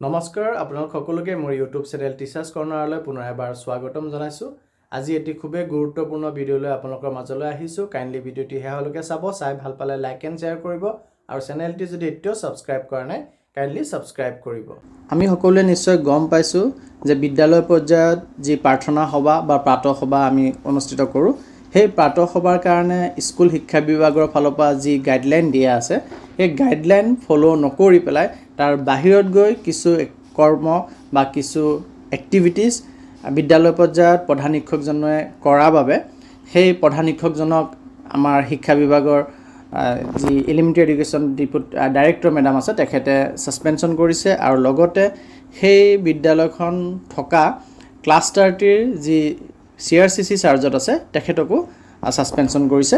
নমস্কাৰ আপোনালোক সকলোকে মোৰ ইউটিউব চেনেল টিচাৰ্ছ কৰ্নাৰলৈ পুনৰ এবাৰ স্বাগতম জনাইছোঁ। আজি এটি খুবেই গুৰুত্বপূৰ্ণ ভিডিঅ'লৈ আপোনালোকৰ মাজলৈ আহিছোঁ। কাইণ্ডলি ভিডিঅ'টি শেষলৈকে চাব, চাই ভাল পালে লাইক এণ্ড শ্বেয়াৰ কৰিব আৰু চেনেলটি যদি এতিয়াও ছাবস্ক্ৰাইব কৰা নাই কাইণ্ডলি ছাবস্ক্ৰাইব কৰিব। আমি সকলোৱে নিশ্চয় গম পাইছোঁ যে বিদ্যালয় পৰ্যায়ত যি প্ৰাৰ্থনা সভা বা প্ৰাতঃ সভা আমি অনুষ্ঠিত কৰোঁ, সেই প্ৰাতঃ সভাৰ কাৰণে স্কুল শিক্ষা বিভাগৰ ফালৰ পৰা যি গাইডলাইন দিয়া আছে, সেই গাইডলাইন ফ'ল' নকৰি পেলাই তাৰ বাহিৰত গৈ কিছু কৰ্ম বা কিছু এক্টিভিটিজ বিদ্যালয় পৰ্যায়ত প্ৰধান শিক্ষকজনে কৰাৰ বাবে সেই প্ৰধান শিক্ষকজনক আমাৰ শিক্ষা বিভাগৰ যি এলিমেণ্টাৰী এডুকেশ্যন ডাইৰেক্টৰ মেডাম আছে তেখেতে ছাছপেনশ্যন কৰিছে আৰু লগতে সেই বিদ্যালয়খন থকা ক্লাষ্টাৰটিৰ যি CRCC চাৰ্জত আছে তেখেতকো ছাছপেনশ্যন কৰিছে।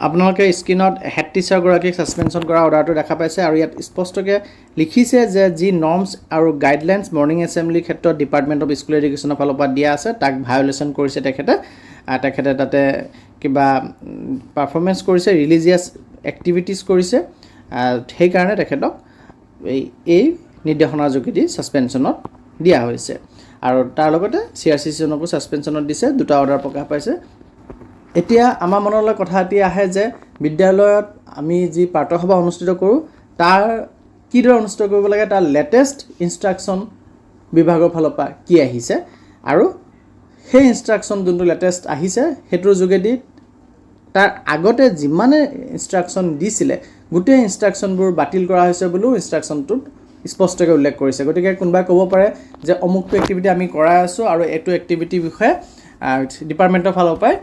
আপোনালোকে স্ক্ৰীনত হেড টিচাৰগৰাকীক ছাছপেনশ্যন কৰা অৰ্ডাৰটো দেখা পাইছে আৰু ইয়াত স্পষ্টকৈ লিখিছে যে যি নৰ্মছ আৰু গাইডলাইনছ মৰ্ণিং এছেম্বলিৰ ক্ষেত্ৰত ডিপাৰ্টমেণ্ট অফ স্কুল এডুকেশ্যনৰ ফালৰ পৰা দিয়া আছে তাক ভায়লেশ্যন কৰিছে তেখেতে তাতে কিবা পাৰফৰ্মেঞ্চ কৰিছে, ৰিলিজিয়াছ এক্টিভিটিজ কৰিছে, সেইকাৰণে তেখেতক এই নিৰ্দেশনাৰ যোগেদি ছাছপেনশ্যনত দিয়া হৈছে আৰু তাৰ লগতে CRCCজনকো ছাছপেনশ্যনত দিছে। দুটা অৰ্ডাৰ প্ৰকাশ পাইছে। এতিয়া আমাৰ মনলৈ কথা এটি আহে যে বিদ্যালয়ত আমি যি প্ৰাতঃ সভা অনুষ্ঠিত কৰোঁ তাৰ কিদৰে অনুষ্ঠিত কৰিব লাগে, তাৰ লেটেষ্ট ইনষ্ট্ৰাকশ্যন বিভাগৰ ফালৰ পৰা কি আহিছে আৰু সেই ইনষ্ট্ৰাকশ্যন যোনটো লেটেষ্ট আহিছে সেইটোৰ যোগেদি তাৰ আগতে যিমানে ইনষ্ট্ৰাকশ্যন দিছিলে গোটেই ইনষ্ট্ৰাকশ্যনবোৰ বাতিল কৰা হৈছে বুলিও ইনষ্ট্ৰাকশ্যনটোত স্পষ্টকৈ উল্লেখ কৰিছে। গতিকে কোনোবাই ক'ব পাৰে যে অমুকটো এক্টিভিটি আমি কৰাই আছোঁ আৰু এইটো এক্টিভিটিৰ বিষয়ে ডিপাৰ্টমেণ্টৰ ফালৰ পৰাই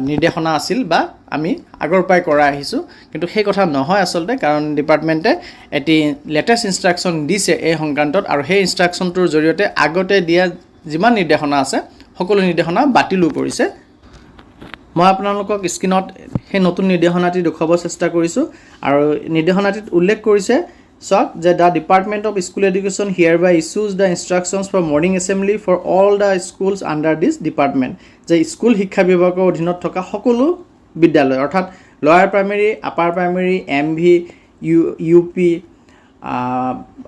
নিৰ্দেশনা আছিল বা আমি আগৰ পৰাই কৰাই আহিছোঁ, কিন্তু সেই কথা নহয় আচলতে, কাৰণ ডিপাৰ্টমেণ্টে এটি লেটেষ্ট ইনষ্ট্ৰাকশ্যন দিছে এই সংক্ৰান্তত আৰু সেই ইনষ্ট্ৰাকশ্যনটোৰ জৰিয়তে আগতে দিয়া যিমান নিৰ্দেশনা আছে সকলো নিৰ্দেশনা বাতিলো কৰিছে। মই আপোনালোকক স্ক্ৰীনত সেই নতুন নিৰ্দেশনাটি দেখুৱাব চেষ্টা কৰিছোঁ আৰু নিৰ্দেশনাটিত উল্লেখ কৰিছে চাওক যে the department of school education hereby issues the instructions for morning assembly for all the schools under this department, যে স্কুল শিক্ষা বিভাগৰ অধীনত থকা সকলো বিদ্যালয় অৰ্থাৎ lower primary, upper primary, MV, UP,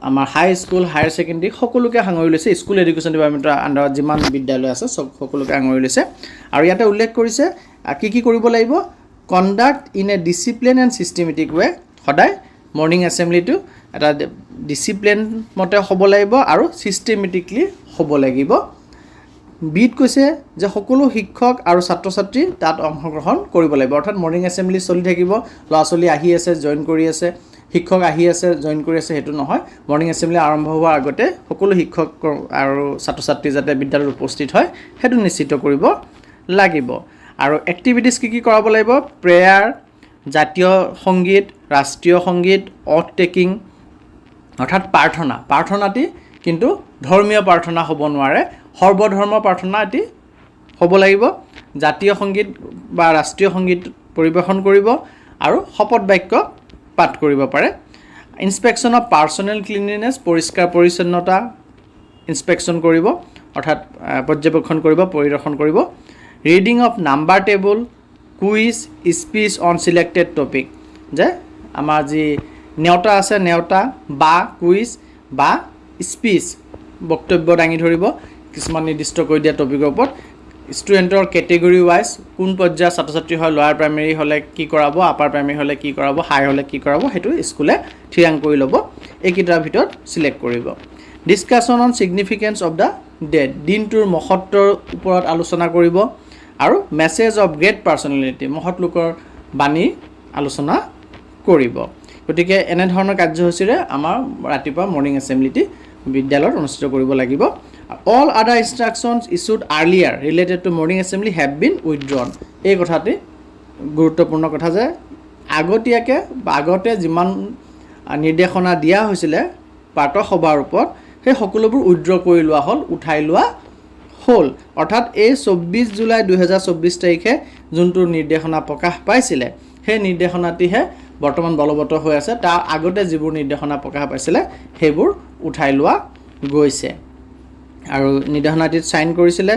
আমাৰ হাই স্কুল, হায়াৰ ছেকেণ্ডেৰী সকলোকে সাঙুৰি লৈছে। স্কুল এডুকেশ্যন ডিপাৰ্টমেণ্টৰ আণ্ডাৰত যিমান বিদ্যালয় আছে সকলোকে সাঙুৰি লৈছে আৰু ইয়াতে উল্লেখ কৰিছে কি কৰিব লাগিব। Conduct in a discipline and systematic way, সদায় মৰ্ণিং এছেম্বলিটো এটা ডিচিপ্লিন মতে হ'ব লাগিব আৰু ছিষ্টেমেটিকলি হ'ব লাগিব। বিত কৈছে যে সকলো শিক্ষক আৰু ছাত্ৰ ছাত্ৰী তাত অংশগ্ৰহণ কৰিব লাগিব, অৰ্থাৎ মৰ্ণিং এছেম্বলি চলি থাকিব, ল'ৰা ছোৱালী আহি আছে জইন কৰি আছে, শিক্ষক আহি আছে জইন কৰি আছে, সেইটো নহয়। মৰ্ণিং এছেম্বলি আৰম্ভ হোৱাৰ আগতে সকলো শিক্ষক আৰু ছাত্ৰ ছাত্ৰী যাতে বিদ্যালয়ত উপস্থিত হয় সেইটো নিশ্চিত কৰিব লাগিব। আৰু এক্টিভিটিজ কি কৰাব লাগিব, প্ৰেয়াৰ, জাতীয় সংগীত, ৰাষ্ট্ৰীয় সংগীত, অথ টেকিং অৰ্থাৎ প্ৰাৰ্থনাটি কিন্তু ধৰ্মীয় প্ৰাৰ্থনা হ'ব নোৱাৰে, সৰ্বধৰ্ম প্ৰাৰ্থনা এটি হ'ব লাগিব। জাতীয় সংগীত বা ৰাষ্ট্ৰীয় সংগীত পৰিৱেশন কৰিব আৰু শপত বাক্য পাঠ কৰিব পাৰে। ইনস্পেকশ্যন অফ পাৰ্চনেল ক্লিনলিনেছ, পৰিষ্কাৰ পৰিচ্ছন্নতা ইনস্পেকশ্যন কৰিব অৰ্থাৎ পৰ্যবেক্ষণ কৰিব, পৰিদৰ্শন কৰিব। Reading of number table, quiz, speech on selected topic, যে আমাৰ যি নেওতা আছে নেওতা বা কুইজ বা স্পীচ বক্তব্য দাঙি ধৰিব কিছুমান নিৰ্দিষ্ট কৰি দিয়া টপিকৰ ওপৰত। ষ্টুডেণ্টৰ কেটেগৰী ৱাইজ কোন পৰ্যায়ৰ ছাত্ৰ ছাত্ৰী হয়, লোৱাৰ প্ৰাইমেৰী হ'লে কি কৰাব, আপাৰ প্ৰাইমেৰী হ'লে কি কৰাব, হাই হ'লে কি কৰাব, সেইটো স্কুলে থিৰাং কৰি ল'ব, এইকেইটাৰ ভিতৰত ছিলেক্ট কৰিব। Discussion on significance of the day, দিনটোৰ মহত্বৰ ওপৰত আলোচনা কৰিব আৰু মেছেজ অফ গ্ৰেট পাৰ্চনেলিটি, মহৎ লোকৰ বাণী আলোচনা কৰিব। গতিকে এনেধৰণৰ কাৰ্যসূচীৰে আমাৰ ৰাতিপুৱা মৰ্ণিং এছেম্বলিটি বিদ্যালয়ত অনুষ্ঠিত কৰিব লাগিব। All other instructions issued earlier related to morning assembly have been withdrawn, এই কথাটি গুৰুত্বপূৰ্ণ কথা যে আগতীয়াকৈ বা আগতে যিমান নিৰ্দেশনা দিয়া হৈছিলে প্ৰাতঃ সভাৰ ওপৰত সেই সকলোবোৰ উইথড্ৰ কৰি লোৱা হ'ল, উঠাই লোৱা হ'ল। অৰ্থাৎ এই 24 জুলাই 2024 তাৰিখে যোনটো নিৰ্দেশনা প্ৰকাশ পাইছিলে সেই নিৰ্দেশনাটিহে বৰ্তমান বলবৎ হৈ আছে। তাৰ আগতে যিবোৰ নিৰ্দেশনা প্ৰকাশ পাইছিলে সেইবোৰ উঠাই লোৱা গৈছে আৰু নিৰ্দেশনাটিত চাইন কৰিছিলে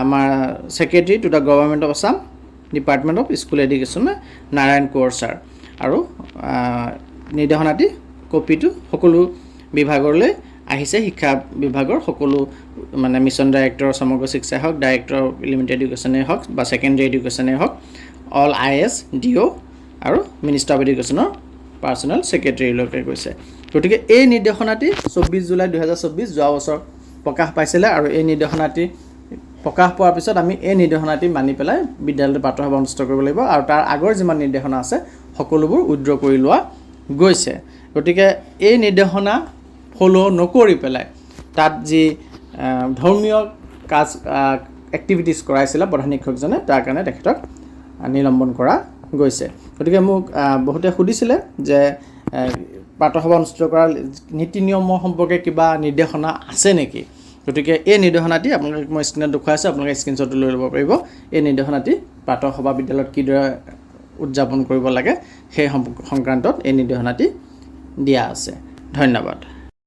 আমাৰ secretary to the government of Assam department of school education Narayan Konwar sir আৰু নিৰ্দেশনাটি কপিটো সকলো বিভাগলৈ আহিছে শিক্ষা বিভাগৰ সকলো মানে মিছন ডাইৰেক্টৰ সমগ্ৰ শিক্ষাই হওক ডাইৰেক্টৰ এলিমেণ্টাৰী এডুকেশ্যনেই হওক বা ছেকেণ্ডেৰী এডুকেশ্যনেই হওক অল IS DO আৰু মিনিষ্টাৰ অফ এডুকেশ্যনৰ পাৰ্চনেল ছেক্ৰেটাৰীলৈকে গৈছে গতিকে এই নিৰ্দেশনাটি 24 জুলাই 2024 যোৱা বছৰ প্ৰকাশ পাইছিলে আৰু এই নিৰ্দেশনাটি প্ৰকাশ পোৱাৰ পিছত আমি এই নিৰ্দেশনাটি মানি পেলাই বিদ্যালয়ত প্ৰাতঃসভা অনুষ্ঠিত কৰিব লাগিব আৰু তাৰ আগৰ যিমান নিৰ্দেশনা আছে সকলোবোৰ উইথড্ৰ কৰি লোৱা গৈছে গতিকে এই নিৰ্দেশনা ফলো নকৰি পেলাই তাত যি ধৰ্মীয় কাজ এক্টিভিটিজ কৰাইছিলে প্ৰধান শিক্ষকজনে তাৰ কাৰণে তেখেতক নিলম্বন কৰা গৈছে গতিকে মোক বহুতে সুধিছিলে যে প্ৰাতঃসভা অনুষ্ঠিত কৰা নীতি নিয়মৰ সম্পৰ্কে কিবা নিৰ্দেশনা আছে নেকি গতিকে এই নিৰ্দেশনাটি আপোনালোকে মই স্ক্ৰীনত দেখুৱাইছোঁ আপোনালোকে স্ক্ৰীনশ্বট লৈ ল'ব পাৰিব এই নিৰ্দেশনাটি প্ৰাতঃসভা বিদ্যালয়ত কিদৰে উদযাপন কৰিব লাগে সেই সংক্ৰান্তত এই নিৰ্দেশনাটি দিয়া আছে ধন্যবাদ